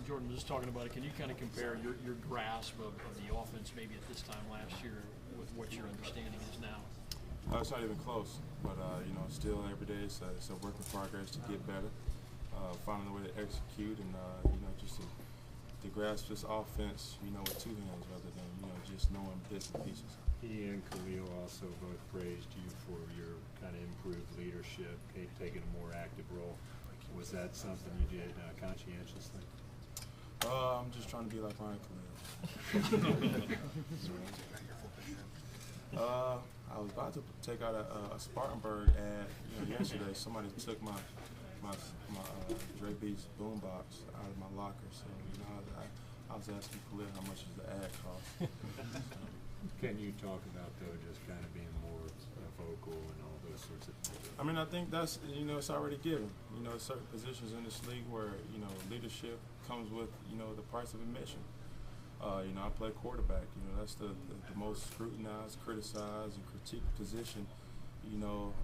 Jordan was just talking about it. Can you kind of compare your grasp of the offense maybe at this time last year with what your understanding is now? It's not even close, but still every day it's a work in progress to get better, finding a way to execute, and just to grasp this offense, with two hands rather than just knowing bits and pieces. He and Khalil also both praised you for your kind of improved leadership, taking a more active role. Was that something you did conscientiously? I'm just trying to be like Ryan Khalil. I was about to take out a Spartanburg ad yesterday. Somebody took my Dre Beats boombox out of my locker, so I was asking Khalil how much does the ad cost. Can you talk about though just kind of being more vocal and all those sorts of things? I mean, I think that's it's already given. Certain positions in this league where leadership comes with the price of admission. I play quarterback. That's the most scrutinized, criticized, and critiqued position,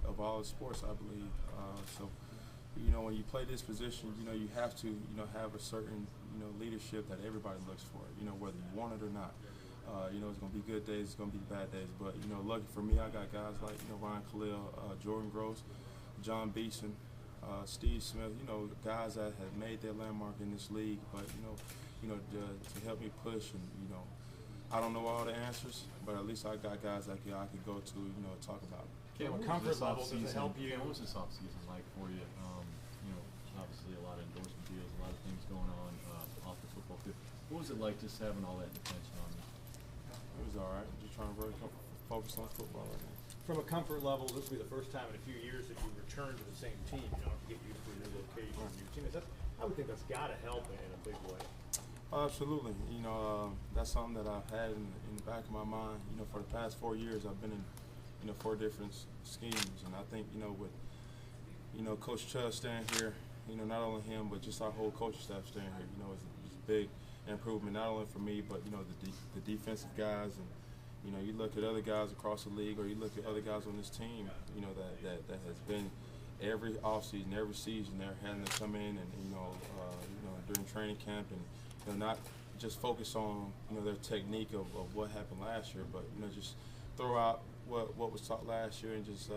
of all the sports, I believe. So, when you play this position, you have to, have a certain, leadership that everybody looks for, whether you want it or not. It's going to be good days, it's going to be bad days. But, lucky for me, I got guys like, Ryan Khalil, Jordan Gross, John Beeson, Steve Smith, guys that have made their landmark in this league. But, to help me push, and I don't know all the answers, but at least I got guys that I could go to, talk about it. What comfort level does it help you? What was this offseason like for you? Obviously a lot of endorsement deals, a lot of things going on off the football field. What was it like just having all that attention on you? It was all right. Just trying to really focus on football right now. From a comfort level, this will be the first time in a few years that you return to the same team, to get used to a new location, a new team. I would think that's got to help in a big way. Absolutely. That's something that I've had in the back of my mind. For the past 4 years, I've been in 4 different schemes, and I think with Coach Chubb staying here, not only him but just our whole coaching staff staying here, is a big improvement not only for me but the defensive guys, and you look at other guys across the league, or you look at other guys on this team, that has been every offseason, every season they're having to come in and during training camp and not just focus on their technique of what happened last year, but just throw out what was taught last year and just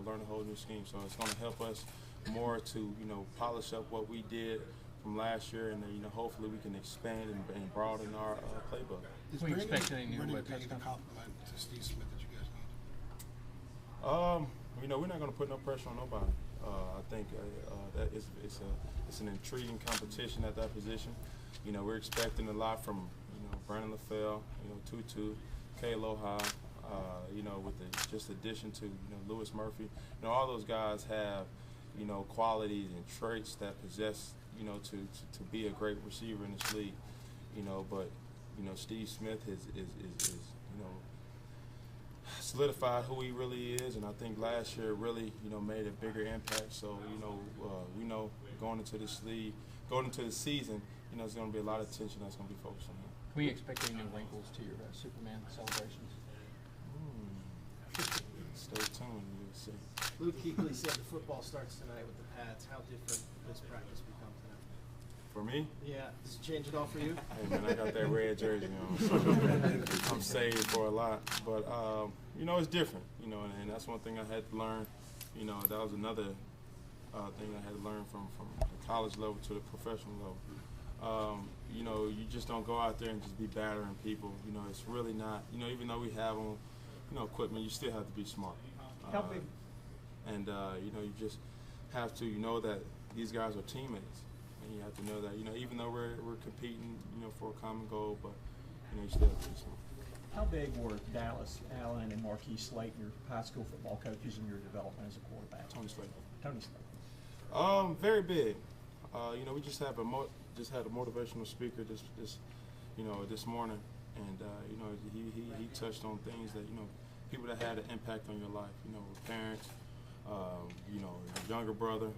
learn a whole new scheme. So it's going to help us more to polish up what we did from last year, and hopefully we can expand and broaden our playbook. Is we expect any new compliment to Steve Smith that you guys need? We're not going to put no pressure on nobody. I think that it's an intriguing competition at that position. We're expecting a lot from Brandon LaFell, Tutu, Kay Aloha, with the just addition to Lewis Murphy. All those guys have qualities and traits that possess to be a great receiver in this league. But Steve Smith is solidified who he really is, and I think last year really made a bigger impact. So we know going into this league, going into the season, there's going to be a lot of attention that's going to be focused on him. Can we expect any new wrinkles to your Superman celebrations? Stay tuned, you'll see. Luke Kuechly said the football starts tonight with the Pats. How different this practice becomes tonight? For me? Yeah. Does it change it all for you? Hey man, I got that red jersey on, so I'm saved for a lot. But it's different, and that's one thing I had to learn. That was another thing I had to learn from the college level to the professional level. You just don't go out there and just be battering people. It's really not. Even though we have them, equipment, you still have to be smart. How big? And you just have to that these guys are teammates, and you have to know that even though we're competing for a common goal, but you still have to be smart. How big were Dallas Allen and Marquis Slayton, your high school football coaches, in your development as a quarterback? Tony Slayton. Tony Slayton. Very big. We just had a motivational speaker this morning, and he touched on things that people that had an impact on your life. Parents, younger brother,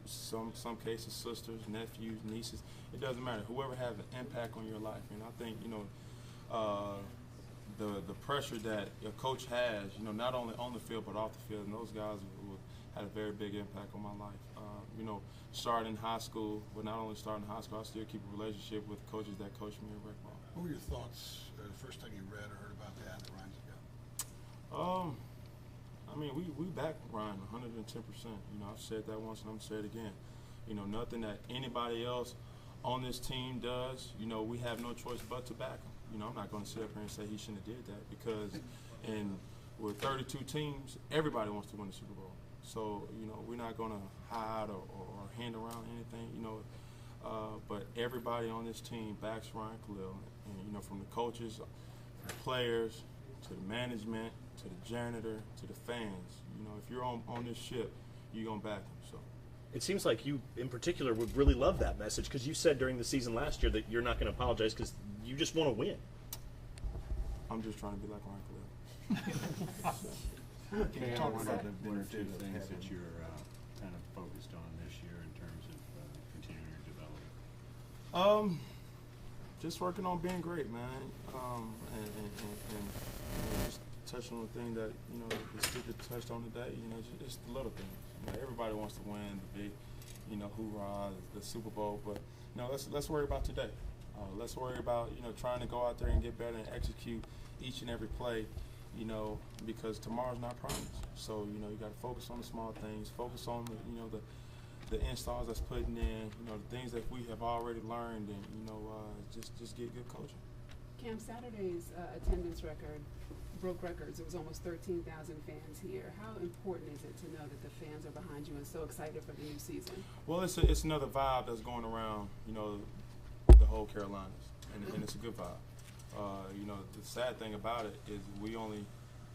some cases sisters, nephews, nieces. It doesn't matter. Whoever has an impact on your life, and I think the pressure that a coach has, not only on the field but off the field, and those guys had a very big impact on my life. you know, starting in high school, but not only starting in high school, I still keep a relationship with coaches that coached me in rec ball. What were your thoughts the first time you read or heard about that Ryan's ago? I mean, we back Ryan 110%. You know, I've said that once and I'm going to say it again. You know, nothing that anybody else on this team does, you know, we have no choice but to back him. You know, I'm not going to sit up here and say he shouldn't have did that because with 32 teams, everybody wants to win the Super Bowl. So, you know, we're not going to hide or hand around anything, you know. But everybody on this team backs Ryan Khalil. And, you know, from the coaches, the players, to the management, to the janitor, to the fans. You know, if you're on this ship, you're going to back him. So. It seems like you, in particular, would really love that message because you said during the season last year that you're not going to apologize because you just want to win. I'm just trying to be like Ryan Khalil. Cam, what are the one or two things that you're kind of focused on this year in terms of continuing your development? Just working on being great, man, and you know, just touching on the thing that, you know, the speaker touched on today. You know, just the little things. You know, everybody wants to win the big, you know, hoorah, the Super Bowl, but you know, let's worry about today. Let's worry about, you know, trying to go out there and get better and execute each and every play. You know, because tomorrow's not promised. So, you know, you got to focus on the small things, focus on the, you know, the installs that's putting in, you know, the things that we have already learned, and, you know, just get good coaching. Cam, Saturday's attendance record broke records. It was almost 13,000 fans here. How important is it to know that the fans are behind you and so excited for the new season? Well, it's another vibe that's going around, you know, the whole Carolinas, and it's a good vibe. You know, the sad thing about it is we only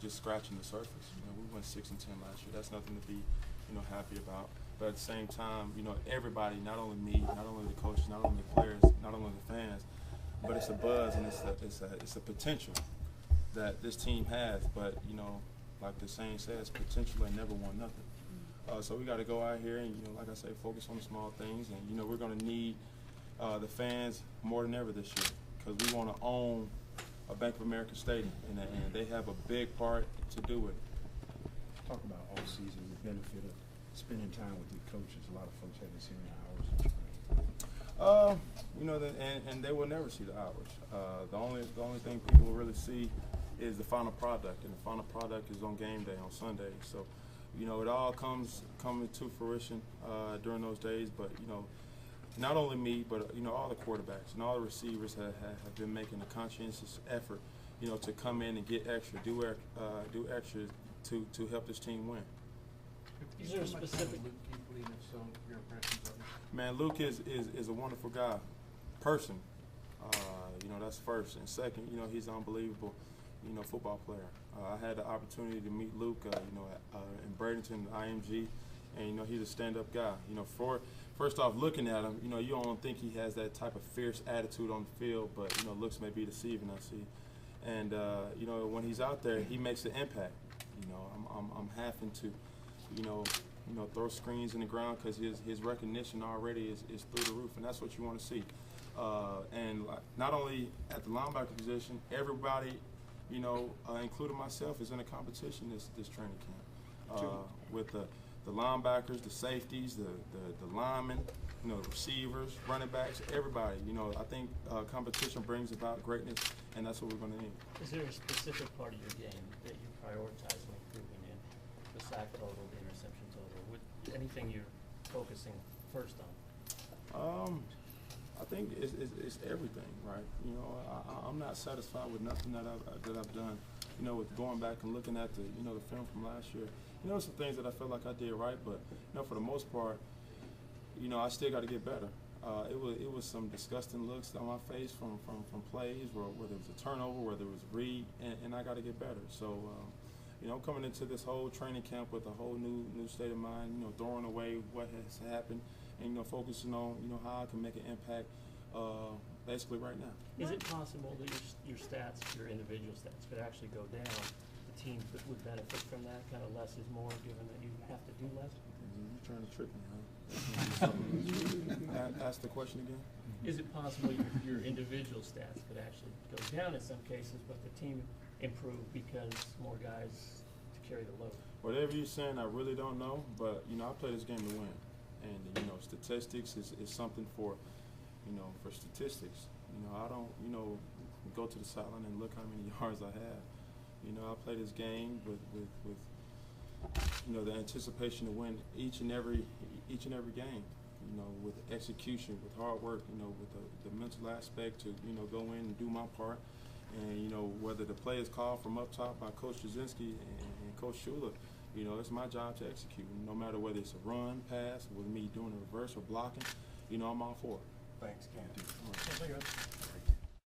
just scratching the surface. You know, we went 6-10 last year. That's nothing to be, you know, happy about. But at the same time, you know, everybody, not only me, not only the coaches, not only the players, not only the fans, but it's a buzz and it's a potential that this team has. But, you know, like the saying says, potential ain't never won nothing. So we got to go out here and, you know, like I say, focus on the small things. And, you know, we're going to need the fans more than ever this year, because we want to own a Bank of America stadium, and they have a big part to do with it. Talk about all season, the benefit of spending time with your coaches. A lot of folks haven't seen the hours of training. You know, and they will never see the hours. The only thing people will really see is the final product, and the final product is on game day on Sunday. So, you know, it all comes to fruition during those days. But, you know, not only me, but, you know, all the quarterbacks and all the receivers have been making a conscientious effort, you know, to come in and get extra, do extra to help this team win. Is there a specific? Man, Luke is a wonderful guy, person. You know, that's first, and second, you know, he's an unbelievable, you know, football player. I had the opportunity to meet Luke, you know, in Bradenton, IMG, and, you know, he's a stand-up guy. You know, first off, looking at him, you know, you don't think he has that type of fierce attitude on the field, but, you know, looks may be deceiving, I see. And, you know, when he's out there, he makes an impact. You know, I'm having to, you know, throw screens in the ground because his recognition already is through the roof, and that's what you want to see. And not only at the linebacker position, everybody, you know, including myself, is in a competition this training camp with the linebackers, the safeties, the linemen, you know, the receivers, running backs, everybody. You know, I think competition brings about greatness, and that's what we're going to need. Is there a specific part of your game that you prioritize when improving in? The sack total, the interception total? Anything you're focusing first on? I think it's everything, right? You know, I'm not satisfied with nothing that I've done. You know, with going back and looking at the film from last year, you know, some things that I felt like I did right, but, you know, for the most part, you know, I still got to get better. It was some disgusting looks on my face from plays, whether it was a turnover, whether it was a read, and I got to get better. So, you know, coming into this whole training camp with a whole new state of mind, you know, throwing away what has happened, and, you know, focusing on, you know, how I can make an impact basically right now. Is it possible that your stats, your individual stats, could actually go down? The teams that would benefit from that, kind of less is more, given that you have to do less? You're trying to trick me, huh? Ask the question again. Is it possible your individual stats could actually go down in some cases, but the team improve because more guys to carry the load? Whatever you're saying, I really don't know, but, you know, I play this game to win. And you know, statistics is something for, you know, for statistics. You know, I don't, you know, go to the sideline and look how many yards I have. You know, I play this game with you know, the anticipation to win each and every game. You know, with execution, with hard work. You know, with the mental aspect to, you know, go in and do my part. And you know, whether the play is called from up top by Coach Jasinski and Coach Shula, you know, it's my job to execute. No matter whether it's a run, pass, with me doing a reverse or blocking, you know, I'm all for it. Thanks, Cam.